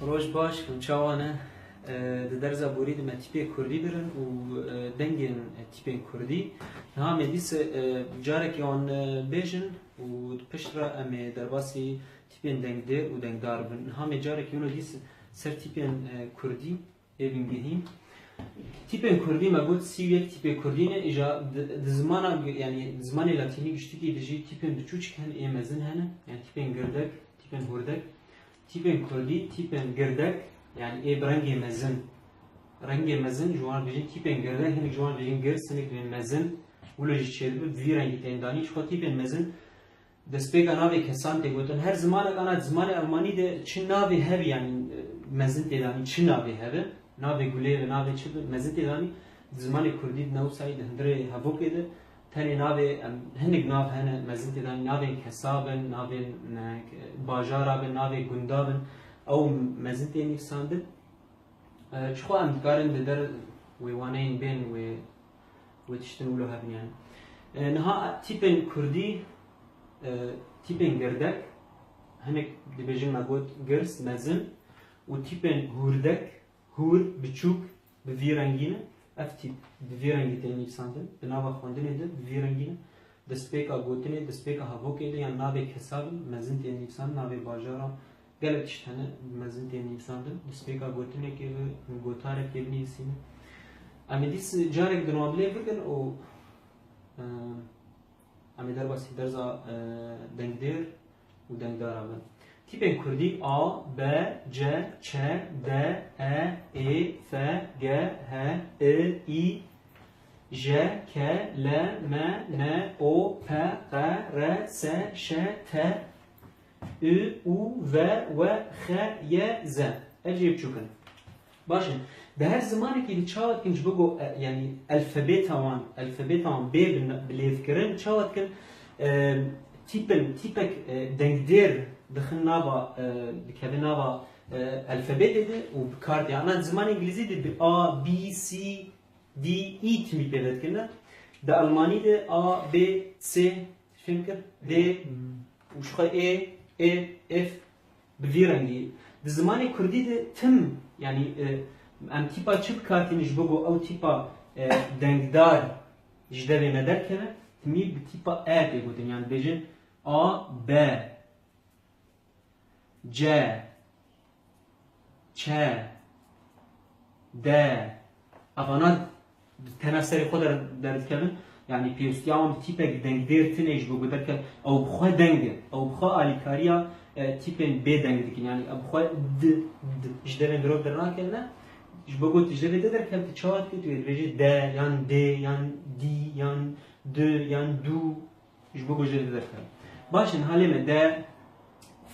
روش باش چاوانه در زبوری دم تیپی کردی برن و دنگن تیپی کردی نه مدیس جارک یان بیشن و پشترا امی در باسی تیپی دنگ در و دنگ دار بن نه جارک یانو دیس سر تیپی کردی evin gehim. Tipen Kurdi mabut siviyek tipe Kurdi ne ija zamana yani zamanı Latini güçlü ki dici tipen küçük kan emezin hene yani tipen gerdek tipen hurdek tipen Kurdi tipen gerdek yani rengi mezin juan dijin tipen gerdek hani juan dijin ger senek mezin ولوجی چه بود وی رنگی تندانی چه تیپن مزن دسپیک ناوی کسان تی گفتن هر زمان کانات زمان آلمانی ده چه ناوی هر یعنی مزن تندانی چه ناوی هر ناوی گله و ناوی چه مزن تندانی زمان کردی نو سعید هندره هفوک ده تنی ناوی هنگ ناو هنه مزن تندانی ناوی کسابن ناوی باجارابن ناوی گندابن او مزن تندی ساند چه خو ام کارن در ویوانین بین و تشتنولو هبن يعني نها تيبن كردي تيبن گردك هنك دبيجن مابود گرس مزن و تيبن هوردك هور بچوك بفي رنگينه اف تيب بفي رنگي تاني ساندن بناوا خوندن ده بفي رنگينه دسپيكا گوتنه دسپيكا هاوكه ده يعني ناوي حساب مزن تاني ساند ناوي باجارا گلت تشتنه مزن تاني ساندن دسپيكا گوتنه که گوتاره که بنيسينه اما دیس جارک دنوابلی بگن و اما در باسی درزا دنگدر و دنگدار آبن تیپن کردی آ ب ج چ د ا ای ف گ ه ا ای ج ک ل م ن او پ ق ر س ش ت ü u v و خ ي ز اجيب چوكن باشن به هر زمانی که چاوت کنج بگو یعنی الفبet وان ب بلیفکرن چاوت کن تیپک دنگدر دخل نوا دکه نوا الفبet ده و بکارد یعنی زمان انگلیزی ده A B C D E تمی پیدا کنه ده آلمانی ده A B C فهم کرد D و شخه E F بویرنگی ده زمان کردی ده تم یعنی ام تیپا چه بکاتینش بگو او تیپا دنگدار جدوی مدر کنه تمی به تیپا ا بگوتن یعنی بجن آ ب ج چ د افانا تناسری خود درد کردن یعنی پیوستیام تیپا دنگدار تنش بگو در که او بخواه دنگه او بخواه آلیکاریا تیپن ب دنگ دیکن یعنی او بخواه د جدوی دروب در نکنه ich begonnen ich devais dire que tu as que tu es végé de yan de yan di yan de yan du ich begonnen je devais dire başın halime de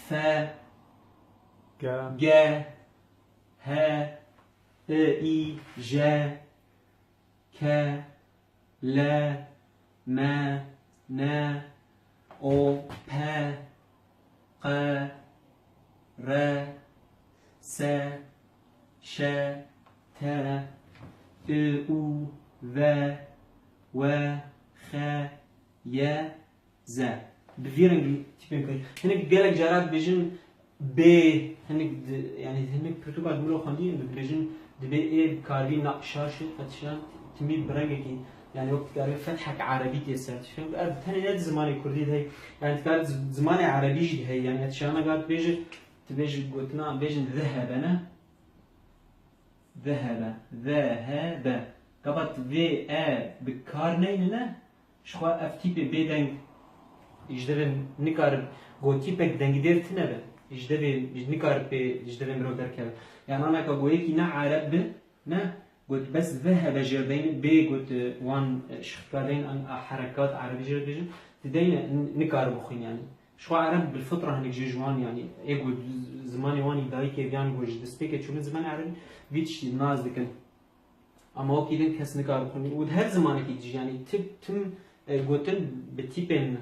f g h i j k l m n o p q r s ş ت u v و خ ي ز بفيرنجي تيبين كده هناك جالك جرات بيجن ب هناك يعني هناك برتقال ملو خندي بيجن دبي ايه كاربي نقشاش فتشان تمي برنجي يعني وقت كاربي فتحك عربي تيسات فهمت ثاني نت زماني كردي هي يعني كانت زماني عربي هي يعني اتشانا قاعد بيجي تبيجي قلتنا بيجن ذهب انا ذهب قبط في ا بكارنين نه شخوا اف تيب بي دنگ يجدبن نكار گو تيبك دنگ دير تنبه يجدبن نكار بي يجدبن مرو دركب يعني انا كگوي كي نا عرب نه قلت بس ذهب جردين بي قلت وان شخكارين ان حركات عربي جردين تدين نكار بخين يعني شو عرب بالفطره هنيك جوان يعني ايغو زماني واني دايك يعني گوج دسبيك چون زمان عربي ویچ ناز دکن اما وقتی دن کس نکار بکنی و هر زمانی که دیجی یعنی تم گوتن به تیپن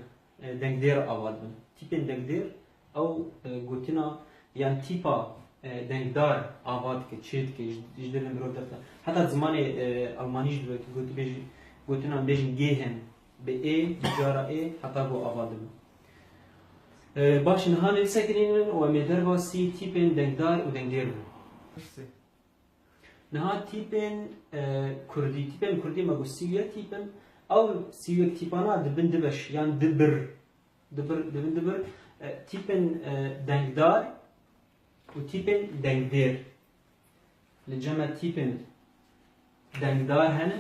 دنگدیر آواد بن تیپن دنگدیر او گوتنا یعنی تیپا دنگدار آواد که چید که جدیدن برو دفتا حتی زمانی آلمانیش دو که گوتی بیجی گوتنا بیجن گیهن به ای جارا ای حتی گو آواد بن باش نها نویسکرین و میدر واسی تیپن دنگدار و دنگدیر بن. نها تیپن کردی ما گو سیویا تیپن او سیویا تیپانا دبن دبش یعنی دبن دبر تیپن دنگدار و تیپن دنگدیر. لجمع تیپن دنگدار هنه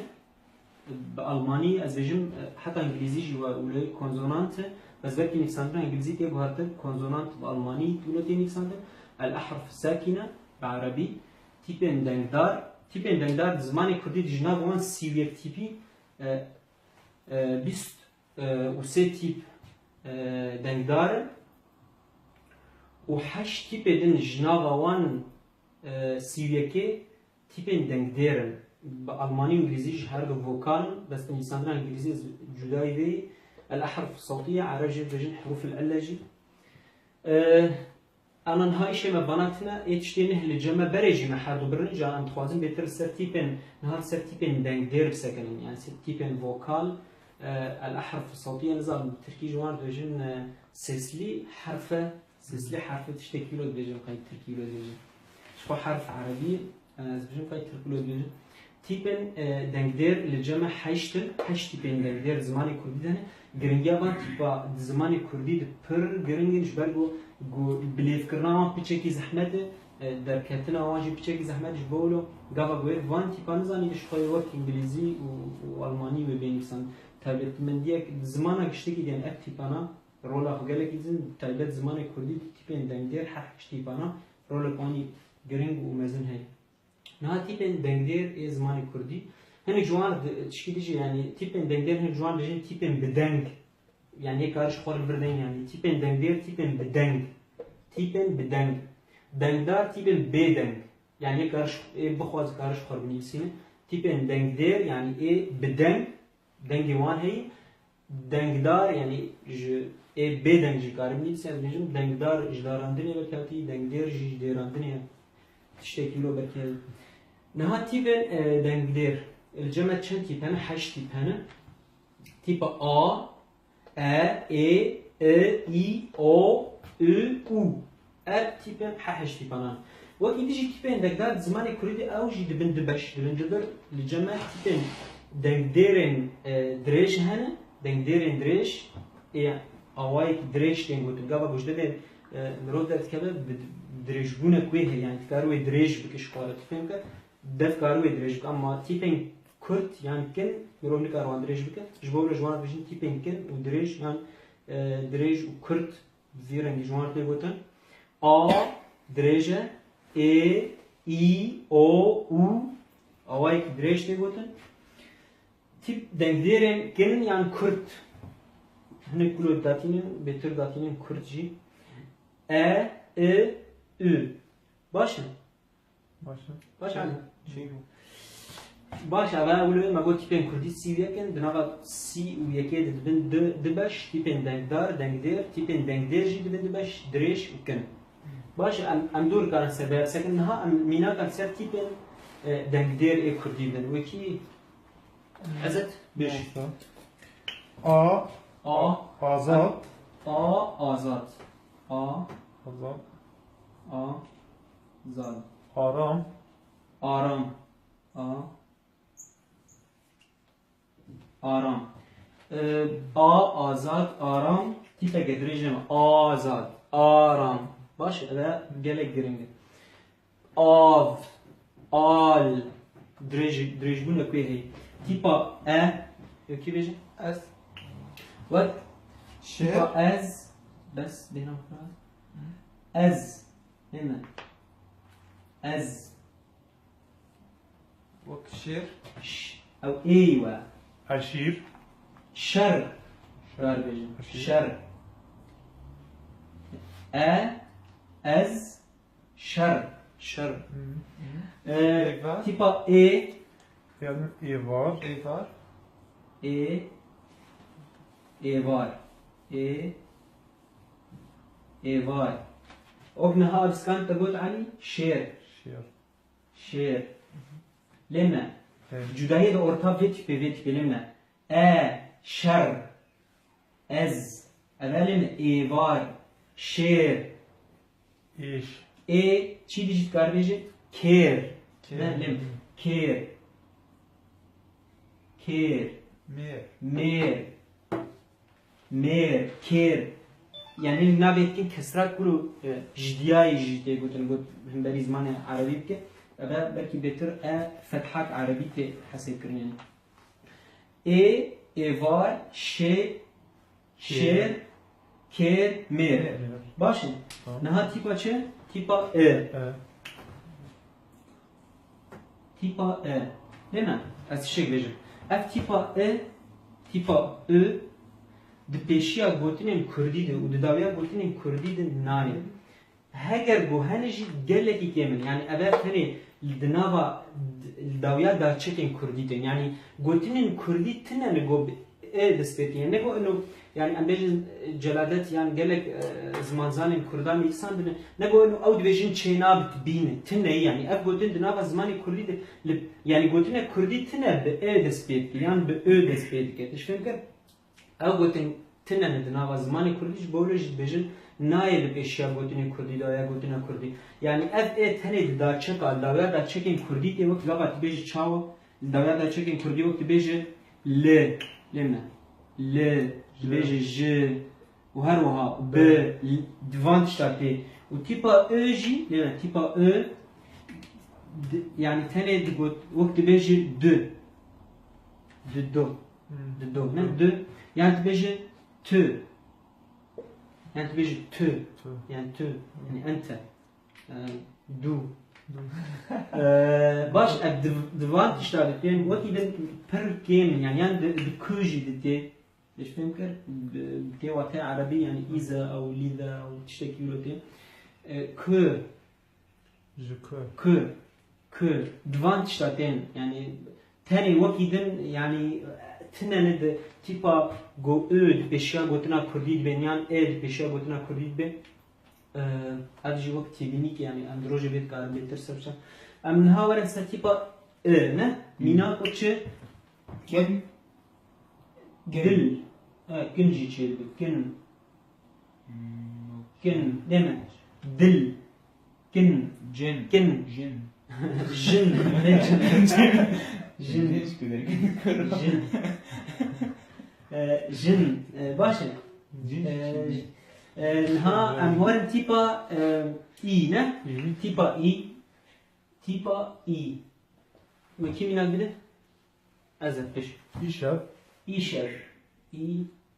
بالمانی از بجم حتی انگلیزی جوا اولای کنزونانت بس بركي نكساندر انجليزي تي بهارتر كونسونانت بالماني تولتي نكساندر الاحرف الساكنه بعربي تيبن دنگدار زماني كردي جناب وان سيويك تيبي بيست وسي تيب دنگدار وحش تيب دن جناب وان سيويكي تيبن دنگديرن بالماني وانجليزي هر دو فوكال بس نكساندر انجليزي جداي بي الأحرف الصوتية عرجة بجن حروف الألجي أنا نهاي شيء ما بناتنا يتشتينه لجمع بريجي ما حردو برنجا أنا تخوازن بيتر سرتيبن نهار سرتيبن دنگدير بسكنين يعني سرتيبن فوكال الأحرف الصوتية نزال تركي جوان بجن سلسلي حرف تشتكيلو بجن قايد تركيلو بجن شو حرف عربي بجن قايد تركيلو بجن تيبن دنگدير لجمع حش تيبن دنگدير زماني كردي دهنه گرنگیا بان تیپا زمانی کردی پر گرنگش برگو بلیف کرنا پیچکی زحمت در کتنا واجی پیچکی زحمتش بولو گاوا گوید وان تیپا نزانی که شخوی ورک انگلیزی و آلمانی و بینیسان تایبت من دیک زمانا گشتگی دین اک تیپانا رولا خگله کیزن تایبت زمانی کردی تیپن دنگدیر حرکش تیپانا رولا پانی گرنگ و مزن هی نه تیپن دنگدیر ای زمانی کردی هني جوان تشكيلي يعني تيبن دنگدير هني جوان بيجي تيبن بدنگ يعني هيك كارش خور بردين يعني تيبن دنگدير تيبن بدنگ دنگدار تيبن بدنگ يعني هيك كارش بخواز كارش خور بنيسين تيبن دنگدير يعني ايه بدنگ دنگي وان هي دنگدار يعني ايه بدنگ جي كار بنيسين بيجم دنگدار جداراندني بكاتي دنگدير جي جداراندني تشتكيلو بكاتي نها تيبن دنگدير الجمع چند تیپ هنه؟ 8 تیپ هنه تیپ آ ای ای او او تیپ 8 تیپ هنه وقتی دیجی تیپ دنگدار زمان کردی اوجی دبن دبش الجمع تیپ دنگدیرن دریش هنه دنگدیرن دریش اوای دریش دنگوتن گاوا بوجده دن مرود درد که دریش بونه کویه یعنی تکاروی دریش بکش قارت فهم که دف کاروی دریش بک اما تیپن کرد یعنی کن میروم نکاروان دریش بکه جبور جوان بجن تیپن کن و دریش یعنی دریش و کرد زیرنگی جوان تیگوتن آ دریجه ای او اوای دریش تیگوتن تیپ دنگدیرن کنن یعنی کرد هنه کلو داتینن بهتر داتینن کرد جی ü باشه باشه اول اولوی ما گفت تیپن کردی سیویه کن دنبال سی و یکی دبن دبش تیپن دنگدار دنگدیر تیپن دنگدیر جی دبن دبش دریش و کن باشه ام دور کارن سر سکن نها ام مینا کن سر تیپن دنگدیر ای کردی بدن وکی ازت بیش آزاد آزاد آرام آرام آزاد آرام تیپ گدریجم آزاد آرام باشه ده گلک گرینگه آل دریج بونه کوی هی تیپا یکی بیجه از وات شیر تیپا از بس بینام فراز از هنا از وقت شیر او ايوه عشیر شر قال بيجي شر از شر ایوار تيبا یعنی ایوار ايوار ابنها بسكان تقول علي شير لما جدایی به ارتاب ویت لما شر از اولین ایوار شیر ایش ای چی دیجیت کار بیجه کیر نه لم کیر کیر میر میر میر کیر یعنی نبید که کسرت برو جدیای جدی گوتن گوت هم بری زمان عربی که و بلکه بهتر فتحات عربی ته حساب کردن ایوار شیر کیر میر باشه نه تیپا چه تیپا تیپا نه از چه بجم اف تیپا د پیشیا گوتنین کردی ده و د داویا گوتنین کردی ده نایه هگر گوهنجی گلکی کمن یعنی اول تنی دناوا داویا دا چکن کردی ده یعنی گوتنین کردی تنه نگو دسپیتی یعنی نگو انو yani em bejin celadet yani gelek zamanzanên Kurdan insan dine ne go enu ew dibêjin çêna bitbîne tune yani ev gotin di nava zimanê Kurdî de yani gotine Kurdî tune bi dest pê dike yan bi dest pê dike tişfêm kir ew gotin tune di nava zimanê Kurdî ji bo jî dibêjin nayê li pêşiya gotinê Kurdî da ya gotina Kurdî yani ev tenê di daçeka dawiya daçekên Kurdî tê wek lava dibêjî çawa dawiya daçekên Kurdî wek dibêjî li lême li dibêjî ji û her wiha bi divan tişta tê û tîpa jî lême tîpa yani tenê digot wek dibêjî du du ne du yani dibêjî tu yani dibêjî tu yani tu yani ente du baş ev divan tişta tê wekî din pir kêm yani di ku jî di tê ليش فهم كر بتي وقتها عربي يعني إذا أو لذا أو تشتكي ولتي ك دوان تشتاتين يعني تاني وكيدن يعني تنند تيبا جو أود بشيا قطنا كرديد بنيان أد بشيا قطنا كرديد بن أدي وقت تبينيك يعني أندروج بيت كارم بيتر سبشة أم نهاور تيبا نه مينا كوتش كم gül günci çeldi gün deme dil gün jin gün jin jin ne jin jin باشه ها ام هون تيبا اي نه تيبا اي ما كيف نقول ازف ايش ایشب İşev.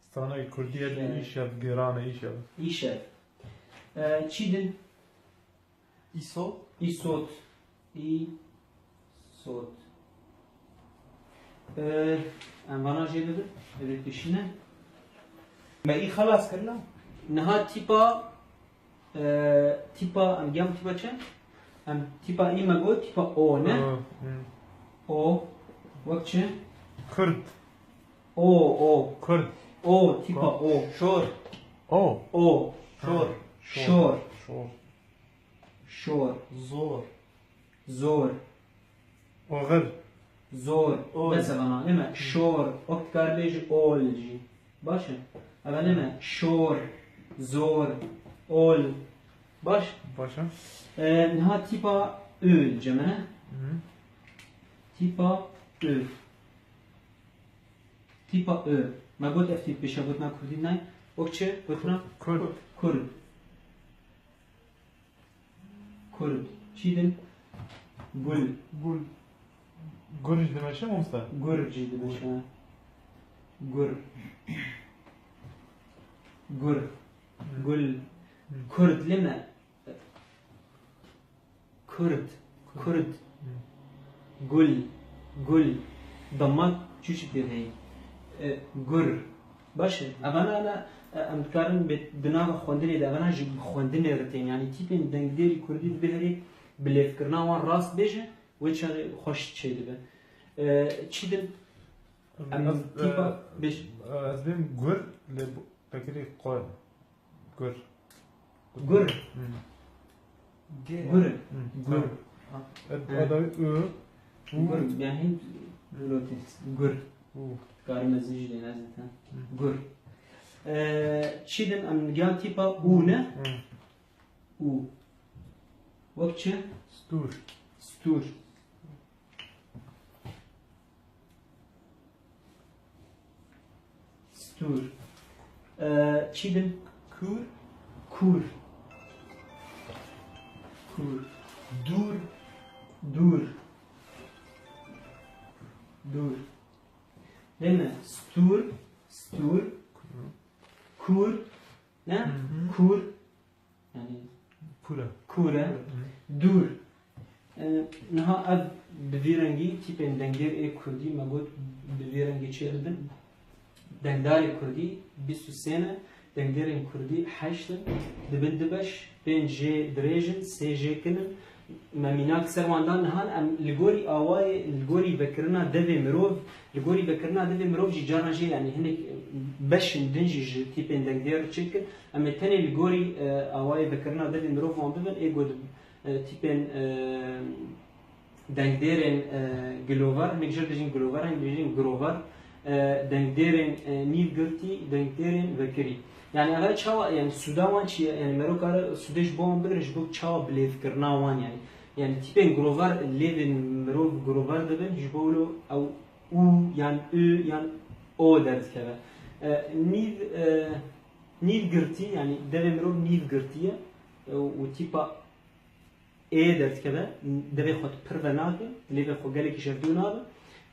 Stana Kurdiye de işev, Gerane işev. İşev. Çidin. İsot. İsot. Bana şey dedi. Evet düşünün. ما ای خلاص کرلا؟ Naha tipa am gam tipa çen? Am tipa ima go tipa o ne? O. Vakçe? Kurd. O. Kurd. O tipa o. Şor. O. Şor. Zor. Oğul. Zor. Mesela ne mi? Şor. Oktar beji olji. Başı. Ama ne mi? Şor. Zor. Ol. Baş. Başa. Ha tipa öl cemene. Tipa öl. Tipa ö. Ma got efti peşa gotna Kurdî nay. Okçe gotna Kurd. Çidin? Gul. Gurj demeşe mi usta? Gurci demeşe. Gul. Kurd leme. Kurd. Gul. Damak çüşük dedi. gur باشه انا امكارن بناء خوندني ده انا جي خوندني رتين يعني تيبين دنگديري كردي بهري بلفكرنا وان راس بيجه وچا خوش شي ده چيدن ام تيبا بيش از بیم gur ل بكري قول gur ادوي gur يعني لوتس gur كارمزيج لازم gur چی دن ام گیان تیپا او نه او وقت چه ستور ستور ستور چی دن کور کور کور دور دور دور دمه ستور ستور کور نه کور یعنی پورا کوره دور نها اب بویرنگی تیپن دنگر ای کردی مگود بویرنگی چیردن دندار کردی 23 دنگر این کردی 8 دبندبش 5 درجن 3 کنن ممیناک سرواندان نهان ام لگوری آوای لگوری بکرنا دوی مروف لگوری بکرنا دوی مروف جی جانا جی یعنی هنک بشن دنجی جی تیپن دنگر چیکن اما تنی لگوری آوای بکرنا دوی مروف وان ببن ای گود تیپن دنگدرن گلوور نکجر دجین گلوور هم دجین گروور دنگدرن نیو گرتی دنگدرن وکری yani eğer çava yani suda van çi yani merokara sudej bom birij bu çava belev kirna van yani tipen grovar levin merov grovar deben jbolo au u yani ü yani o ders keve niv girti yani deve merov niv girtiye u tipa ders keve deve xot pervenade leve xo gelek jerduna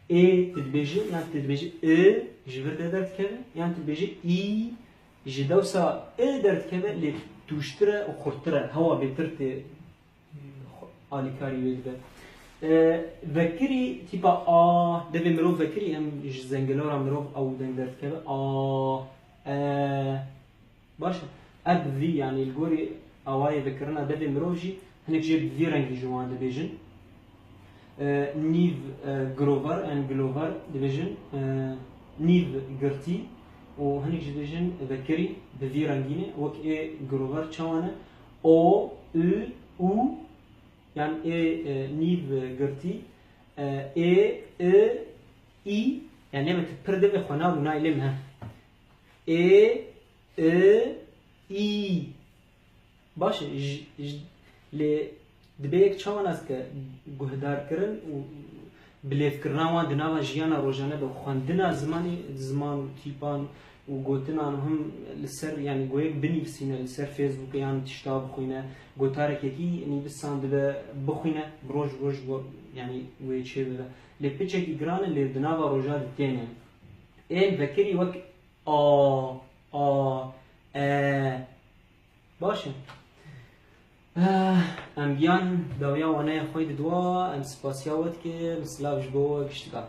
tedbeji yani tedbeji jverde ders keve yani tedbeji i جدوسا درد كذا اللي توشتره وخرتره هوا بترتي آليكاري ويدا ذكري تبا دبي مروف ذكري ام زنجلورا مروف او درد كذا باشا اب ذي يعني الجوري اواي ذكرنا دبي مروفجي هناك جيب ذي رنجي جوان دبيجن نيف جروفر ان جلوفر دبيجن نيف جرتي و هنيك جديجن ذكري بذي رنجينه وك اي جروفر چوانه او او يعني اي نيف جرتي اي يعني لما تبرد بخنا ونا يلمها اي باش ل دبيك چوان اسك گهدار کرن و بلیف کرنا وان دناوا جیانا روزانه به خواندنا زمان تیپان و گوتنا هم لسر يعني گویک بنویسینه لسر فیسبوک یان تشتا بخوینه گوتارک یکی نویسان ده بخوینه بروج يعني وی چه بده لپیچه کی گرانه لی دناوا روزا دینه این ذکری وک باشه ام گیان داویا وانه خوید دوا ام سپاسیاوت که مسلاوش بو گشتگاه